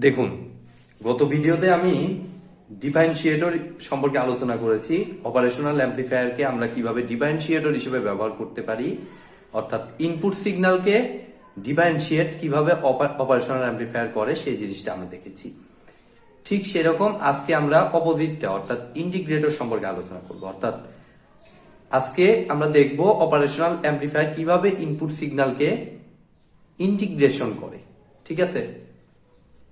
দেখুন, গত ভিডিওতে আমি ডিফারেন্সিয়েটর সম্পর্কে আলোচনা করেছি। অপারেশনাল অ্যাম্পলিফায়ারকে আমরা কিভাবে ডিফারেন্সিয়েটর হিসেবে ব্যবহার করতে পারি, অর্থাৎ ইনপুট সিগন্যালকে ডিফারেন্সিয়েট কিভাবে অপারেশনাল অ্যাম্পলিফায়ার করে সেই জিনিসটা আমরা দেখেছি। ঠিক সেরকম আজকে আমরা অপোজিটটা অর্থাৎ ইন্টিগ্রেটর সম্পর্কে আলোচনা করব। অর্থাৎ আজকে আমরা দেখব অপারেশনাল অ্যাম্পলিফায়ার কিভাবে ইনপুট সিগন্যালকে ইন্টিগ্রেশন করে। ঠিক আছে,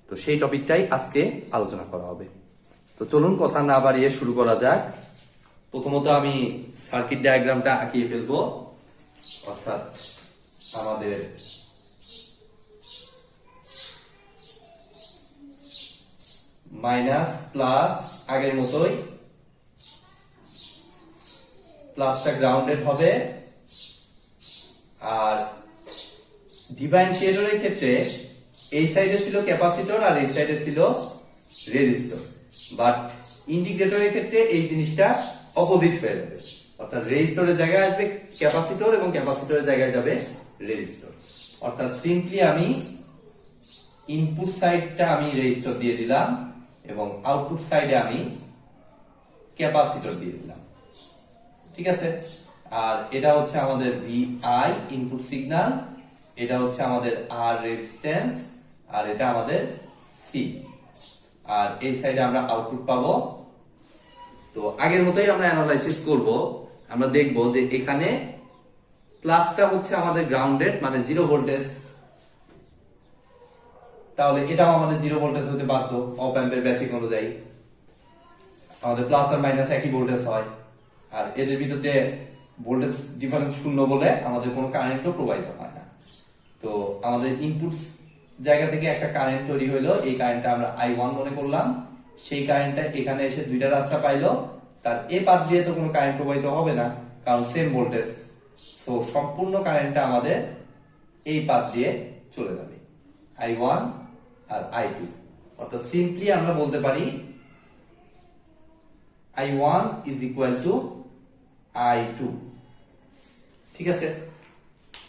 তো সেই টপিকটাই আজকে আলোচনা করা হবে। তো চলুন কথা না বাড়িয়ে শুরু করা যাক। প্রথমত আমি সার্কিট ডায়াগ্রামটা আঁকিয়ে ফেলবো। অর্থাৎ আমাদের মাইনাস প্লাস আগের মতোই, প্লাসটা গ্রাউন্ডেড হবে, আর ডিফারেন্সিয়েটরের ক্ষেত্রে এই সাইডে ছিল ক্যাপাসিটর আর এই সাইডে ছিল রেজিস্টর। বাট ইন্টিগ্রেটরের ক্ষেত্রে এই জিনিসটা অপোজিট হয়ে যাবে, অর্থাৎ রেজিস্টরের জায়গায় আসবে ক্যাপাসিটর এবং ক্যাপাসিটরের জায়গায় যাবে রেজিস্টর। অর্থাৎ সিম্পলি আমি ইনপুট সাইডটা আমি রেজিস্টর দিয়ে দিলাম এবং আউটপুট সাইডে আমি ক্যাপাসিটর দিয়ে দিলাম। ঠিক আছে, আর এটা হচ্ছে আমাদের ভিআই ইনপুট সিগন্যাল, এটা হচ্ছে আমাদের আর রেজিস্ট্যান্স, আর এটা আমাদের সি, আর এই সাইডে আমরা আউটপুট পাবো। তো আগের মতোই আমরা অ্যানালাইসিস করব। আমরা দেখব যে এখানে প্লাসটা হচ্ছে আমাদের গ্রাউন্ডেড, মানে জিরো ভোল্টেজ, তাহলে এটাও আমাদের জিরো ভোল্টেজ হতে বাধ্য। অপ অ্যাম্পের বেসিক অনুযায়ী আমাদের প্লাস আর মাইনাস একই ভোল্টেজ হয়, আর এদের ভিতরে ভোল্টেজ ডিফারেন্স শূন্য বলে আমাদের কোনো কারেন্টও প্রবাহিত হয় না। তো আমাদের ইনপুট জায়গা থেকে একটা কারেন্ট তৈরি হলো, এই কারেন্টটা আমরা I1 মনে করলাম। সেই কারেন্টটা এখানে এসে দুইটা রাস্তা পাইলো, তার এ পাশ দিয়ে তো কোনো কারেন্ট প্রবাহিত হবে না, কারণ সেম ভোল্টেজ। তো সম্পূর্ণ কারেন্টটা আমাদের এই পাশ দিয়ে চলে যাবে, I1 আর I2। অর্থাৎ সিম্পলি আমরা বলতে পারি I1 is equal to I2। ঠিক আছে,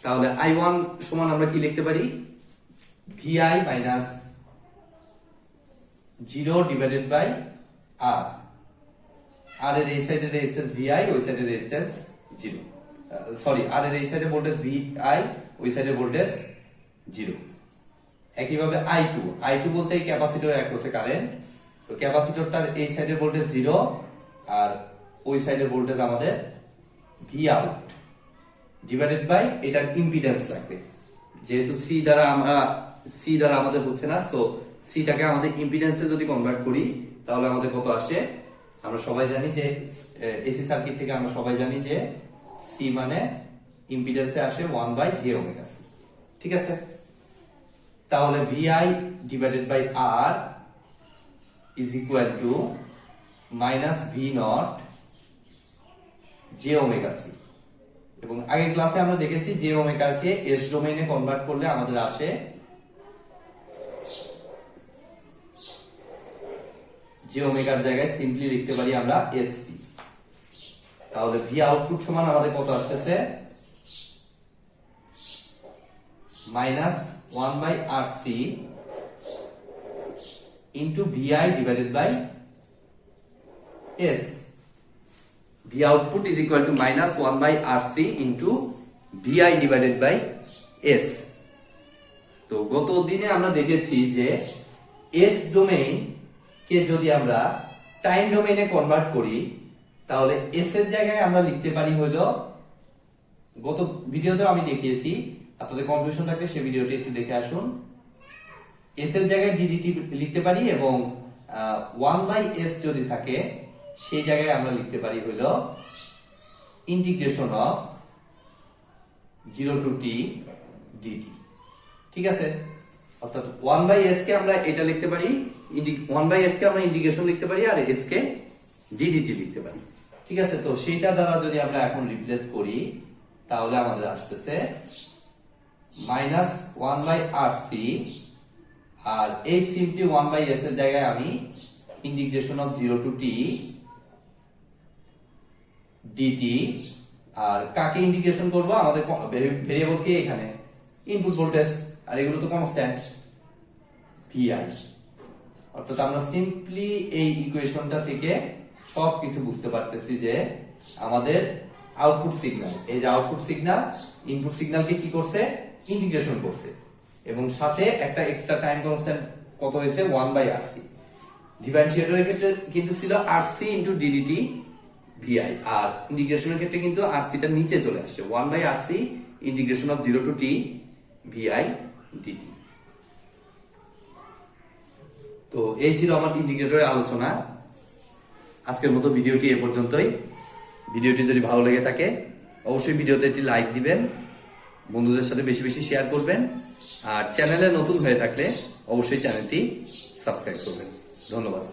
তাহলে I1 সমান আমরা কি লিখতে পারি? VI minus 0 divided by R। আর এর এই সাইডের রেজিস্ট্যান্স VI, ওই সাইডের রেজিস্ট্যান্স 0। সরি, আর এর এই সাইডে ভোল্টেজ VI, ওই সাইডে ভোল্টেজ 0। একইভাবে I2 বলতে এই ক্যাপাসিটর অ্যাক্রসে কারেন্ট। তো ক্যাপাসিটরটার এই সাইডের ভোল্টেজ 0 আর ওই সাইডের ভোল্টেজ আমাদের ভি আউট ডিভাইডেড বাই এটার ইম্পিডেন্স লাগবে। যেহেতু সি দ্বারা আমাদের হচ্ছে না, সো সিটাকে আমাদের ইম্পিডেন্সে যদি কনভার্ট করি তাহলে আমাদের কত আসে? আমরা সবাই জানি যে এসি সার্কিট থেকে আমরা সবাই জানি যে সি মানে ইম্পিডেন্সে আসে 1/j⍵c। ঠিক আছে, তাহলে VI divided by R is equal to minus V0 j⍵c। এবং আগের ক্লাসে আমরা দেখেছি j⍵কে এস ডোমেইনে কনভার্ট করলে আমাদের আসে j⍵র জায়গায় সিম্পলি লিখতে পারি আমরা SC। তাহলে V আউটপুট সমান আমাদের কত আসতেছে? Minus 1/RC into VI divided by S। V output is equal to minus 1/RC into VI divided by S। তো গত দিনে আমরা দেখেছি যে S ডোমেইন কে যদি আমরা টাইম ডোমেইনে কনভার্ট করি তাহলে S এর জায়গায় আমরা লিখতে পারি হলো, গত ভিডিওতে আমি দেখিয়েছি, আপনাদের কনফিউশন থাকলে সেই ভিডিওটি একটু দেখে আসুন। S এর জায়গায় ডিডিটি লিখতে পারি এবং 1/S যদি থাকে সেই জায়গায় আমরা লিখতে পারি হলো integration of 0 to t dt। ঠিক আছে, অর্থাৎ 1/s কে আমরা এটা লিখতে পারি, 1/s কে আমরা ইন্টিগ্রেশন লিখতে পারি, আর s কে ddt লিখতে পারি। ঠিক আছে, তো সেইটা দ্বারা যদি আমরা এখন রিপ্লেস করি তাহলে আমাদের আসতেছে মাইনাস 1/RC, আর এই সিম্পলি 1/s এর জায়গায় আমি integration of 0 to t dt আর কাকে ইন্টিগ্রেশন করব, আমাদের ভেরিয়েবল কে এখানে ইনপুট ভোল্টেজ, আর এগুলো তো কনস্ট্যান্ট ভিআই। অর্থাৎ আমরা সিম্পলি এই ইকুয়েশনটা থেকে সবকিছু বুঝতে পারতেছি যে আমাদের আউটপুট সিগন্যাল, এই যে আউটপুট সিগন্যাল ইনপুট সিগন্যালকে কি করছে, ইন্টিগ্রেশন করছে, এবং সাথে একটা এক্সট্রা টাইম কনস্ট্যান্ট কত হয়েছে 1/RC। ডিফারেন্সিয়েটরের ক্ষেত্রে কিন্তু ছিল RC ইনটু ডিডিটি ভিআই, আর ইন্টিগ্রেশনের ক্ষেত্রে কিন্তু RC-টা নিচে চলে আসছে 1/RC integration of 0 to t VI DT. তো এই ছিল আমার ইন্টিগ্রেটরের আলোচনা। আজকের মতো ভিডিওটি এ পর্যন্তই। ভিডিওটি যদি ভালো লেগে থাকে অবশ্যই ভিডিওতে একটি লাইক দিবেন, বন্ধুদের সাথে বেশি বেশি শেয়ার করবেন, আর চ্যানেলে নতুন হয়ে থাকলে অবশ্যই চ্যানেলটি সাবস্ক্রাইব করবেন। ধন্যবাদ।